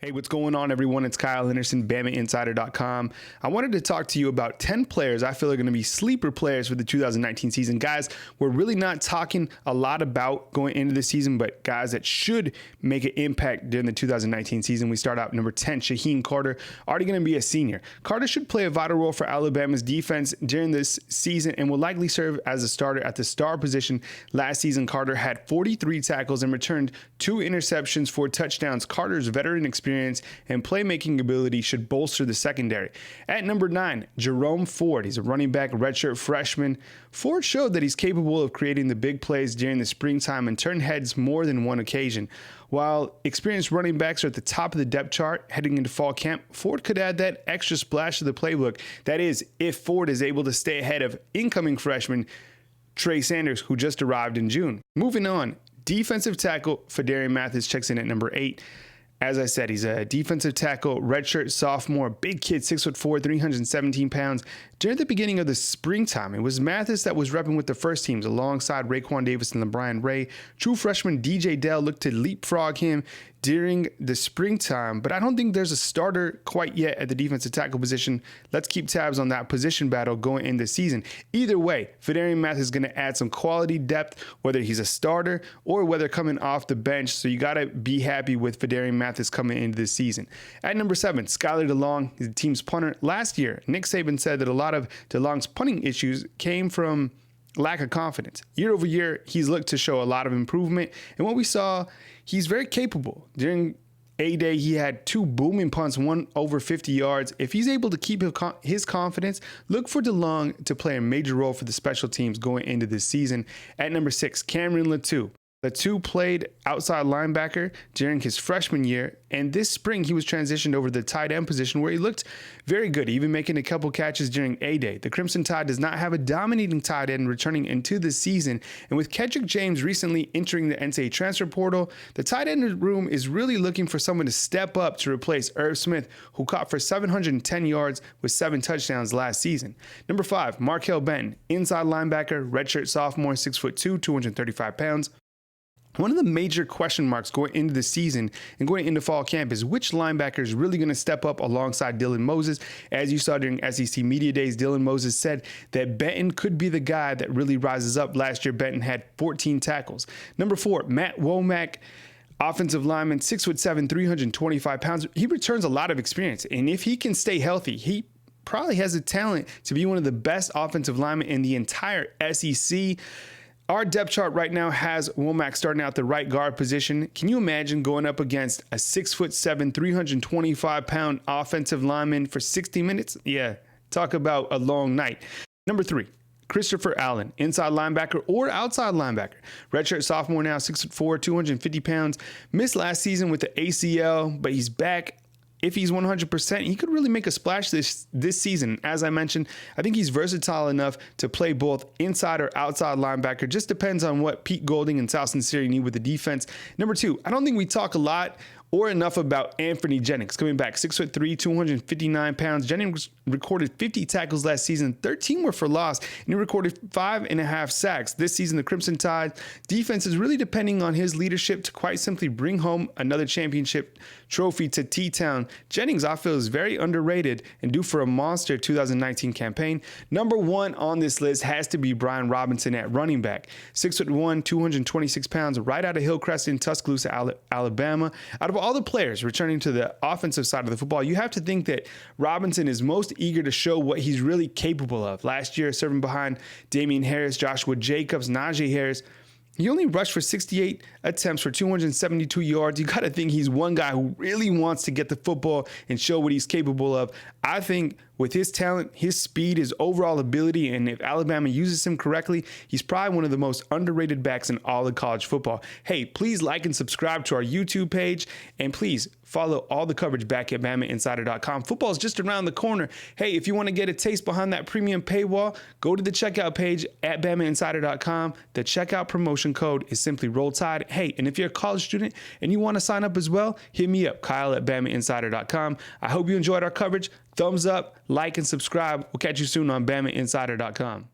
Hey, what's going on, everyone? It's Kyle Henderson, BamaInsider.com. I wanted to talk to you about 10 players I feel are going to be sleeper players for the 2019 season. Guys, we're really not talking a lot about going into the season, but guys that should make an impact during the 2019 season. We start out number 10, Shaheen Carter, already going to be a senior. Carter should play a vital role for Alabama's defense during this season and will likely serve as a starter at the star position. Last season, Carter had 43 tackles and returned 2 interceptions for touchdowns. Carter's veteran experience and playmaking ability should bolster the secondary. At number 9, Jerome Ford. He's a running back, redshirt freshman. Ford showed that he's capable of creating the big plays during the springtime and turned heads more than one occasion. While experienced running backs are at the top of the depth chart heading into fall camp, Ford could add that extra splash to the playbook. That is, if Ford is able to stay ahead of incoming freshman Trey Sanders, who just arrived in June. Moving on, defensive tackle Phidarian Mathis checks in at number 8. As I said, he's a defensive tackle, redshirt sophomore, big kid, 6'4", 317 pounds. During the beginning of the springtime, it was Mathis that was repping with the first teams alongside Raekwon Davis and LeBron Ray. True freshman DJ Dell looked to leapfrog him during the springtime, but I don't think there's a starter quite yet at the defensive tackle position. Let's keep tabs on that position battle going into the season. Either way, Phidarian Mathis is going to add some quality depth, whether he's a starter or whether coming off the bench. So you got to be happy with Phidarian Mathis coming into this season. At number 7, Skylar DeLong, he's the team's punter. Last year, Nick Saban said that a lot of DeLong's punting issues came from lack of confidence. Year over year, he's looked to show a lot of improvement. And what we saw, he's very capable. During A-Day, he had 2 booming punts, one over 50 yards. If he's able to keep his confidence, look for DeLong to play a major role for the special teams going into this season. At number 6, Cameron Latu. Latu played outside linebacker during his freshman year, and this spring he was transitioned over to the tight end position where he looked very good, even making a couple catches during A-Day. The Crimson Tide does not have a dominating tight end returning into the season, and with Kedrick James recently entering the NCAA transfer portal, the tight end room is really looking for someone to step up to replace Irv Smith, who caught for 710 yards with 7 touchdowns last season. Number 5, Markel Benton, inside linebacker, redshirt sophomore, 6'2", 235 pounds. One of the major question marks going into the season and going into fall camp is which linebacker is really going to step up alongside Dylan Moses. As you saw during SEC Media Days, Dylan Moses said that Benton could be the guy that really rises up. Last year, Benton had 14 tackles. Number 4, Matt Womack, offensive lineman, 6'7", 325 pounds. He returns a lot of experience, and if he can stay healthy, he probably has the talent to be one of the best offensive linemen in the entire SEC. Our depth chart right now has Womack starting out the right guard position. Can you imagine going up against a 6'7", 325-pound offensive lineman for 60 minutes? Yeah, talk about a long night. Number 3, Christopher Allen, inside linebacker or outside linebacker. Redshirt sophomore now, 6'4", 250 pounds. Missed last season with the ACL, but he's back. If he's 100%, he could really make a splash this season. As I mentioned, I think he's versatile enough to play both inside or outside linebacker. Just depends on what Pete Golding and Sal Sinceri need with the defense. Number 2, I don't think we talk a lot or enough about Anthony Jennings coming back, 6'3", 259 pounds. Jennings recorded 50 tackles last season, 13 were for loss, and he recorded 5.5 sacks. This season, the Crimson Tide defense is really depending on his leadership to quite simply bring home another championship trophy to T-Town. Jennings, I feel, is very underrated and due for a monster 2019 campaign. Number 1 on this list has to be Brian Robinson at running back, 6'1", 226 pounds, right out of Hillcrest in Tuscaloosa, Alabama. Out of all the players returning to the offensive side of the football, you have to think that Robinson is most eager to show what he's really capable of. Last year, serving behind Damian Harris, Joshua Jacobs, Najee Harris, he only rushed for 68 attempts for 272 yards. You got to think he's one guy who really wants to get the football and show what he's capable of. I think with his talent, his speed, his overall ability, and if Alabama uses him correctly, he's probably one of the most underrated backs in all of college football. Hey, please like and subscribe to our YouTube page, and please follow all the coverage back at BamaInsider.com. Football is just around the corner. Hey, if you want to get a taste behind that premium paywall, go to the checkout page at BamaInsider.com. The checkout promotion code is simply Roll Tide. Hey, and if you're a college student and you want to sign up as well, hit me up, Kyle at BamaInsider.com. I hope you enjoyed our coverage. Thumbs up, like, and subscribe. We'll catch you soon on BamaInsider.com.